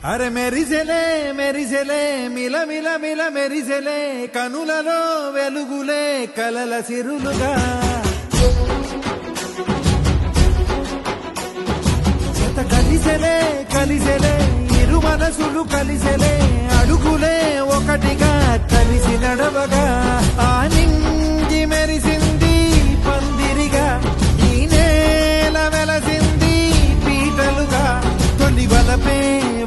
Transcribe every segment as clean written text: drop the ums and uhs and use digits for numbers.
అరే మెరిసెలే మెరిసెలే మిల మిల మిల మెరిసెలే కనులలో వెలుగులే కలల సిరులుగా జత కలిసెలే కలిసెలే ఇరు మనసులు కలిసెలే అడుగులే ఒకటిగా కలిసి నడవగా ఆ నింగి మెరిసింది పందిరిగా ఈ నేల వెలసింది పీటలుగా తొలి వలపే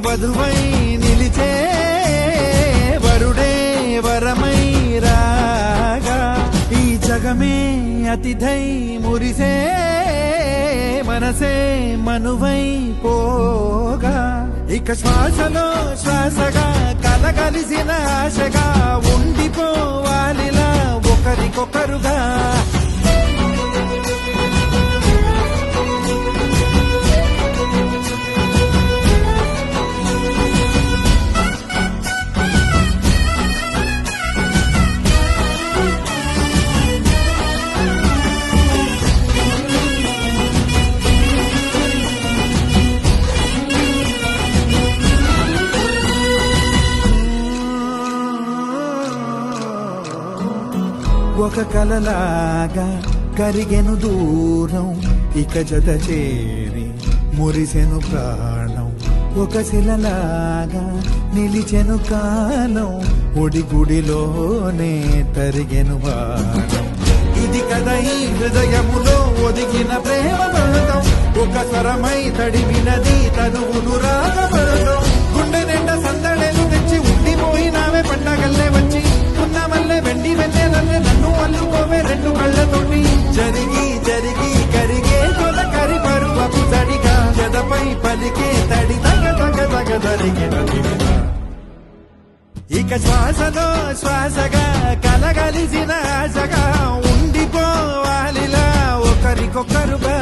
వధువై నిలిచే వరుడే వరమై రాగా ఈ జగమే అతిథై మురిసే మనసే మనువై పోగా ఇక శ్వాసలో శ్వాసగా కలగలిసిన ఆశగా ఉండిపోవాలిలా ఒకరికొకరుగా ఒక కలలాగా కరిగెను దూరం ఇక జత చేరి మురిసెను ప్రాణం ఒక శిలలాగా నిలిచెను కాలం ఒడిగుడిలోనే తరిగెను వారం ఇది కదా ఈ హృదయములో ఒదిగిన ప్రేమ బంధం ఒక స్వరమై తడివినది తనువును రాగబడతాం గుండె నిండా సందడేలు తెచ్చి ఉండిపోయినావే పండగల్లే వచ్చి ఉన్న మల్లె వెండి వెన్నెలల్లే నన్ను అల్లుకోవే రెండు కళ్ళతోటి జరిగి జరిగి కరిగే కొల కరి పరువపు తడిగా జదపై పలికే తడి తగ తగ తగ జరిగిన ఇక శ్వాసలో శ్వాసగా కలగలిసిన ఆశగా ఉండిపోవాలిలా ఒకరికొకరుగా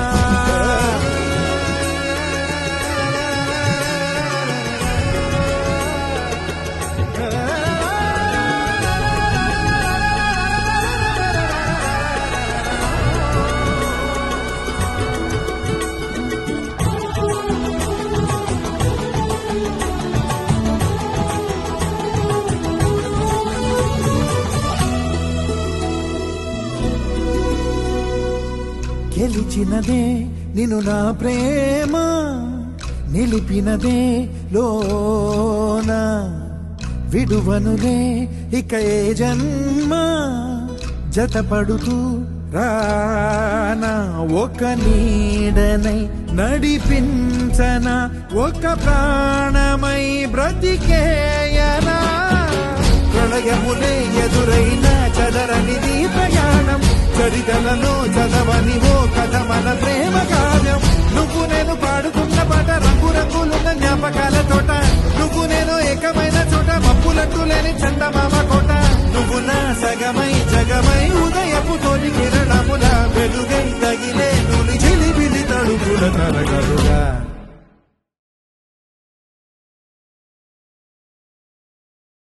గెలిచినదే నిన్ను నా ప్రేమ నిలిపినదే లోన విడువనులే ఇక ఏ జన్మ జతపడుతూ రానా ఒక నీడనై నడిపించనా ఒక ప్రాణమై బ్రతికేయనా ప్రళయములే ఎదురైన చదరనిది ప్రయాణం చరితలలో చదవని ఓ కథ మన ప్రేమ కావ్యం నువ్వు నేను పాడుకున్న పాట రంగు రంగులున్న జ్ఞాపకాల తోట నువ్వు నేను ఏకమైన చోట మప్పులట్టు లేని చందమామ కోట నువ్వు నా సగమై జగమై ఉదయపు తోటి కిరణముల వెలుగై తగిలే నులి చిలిబిలి తడుపుల తరగలుగా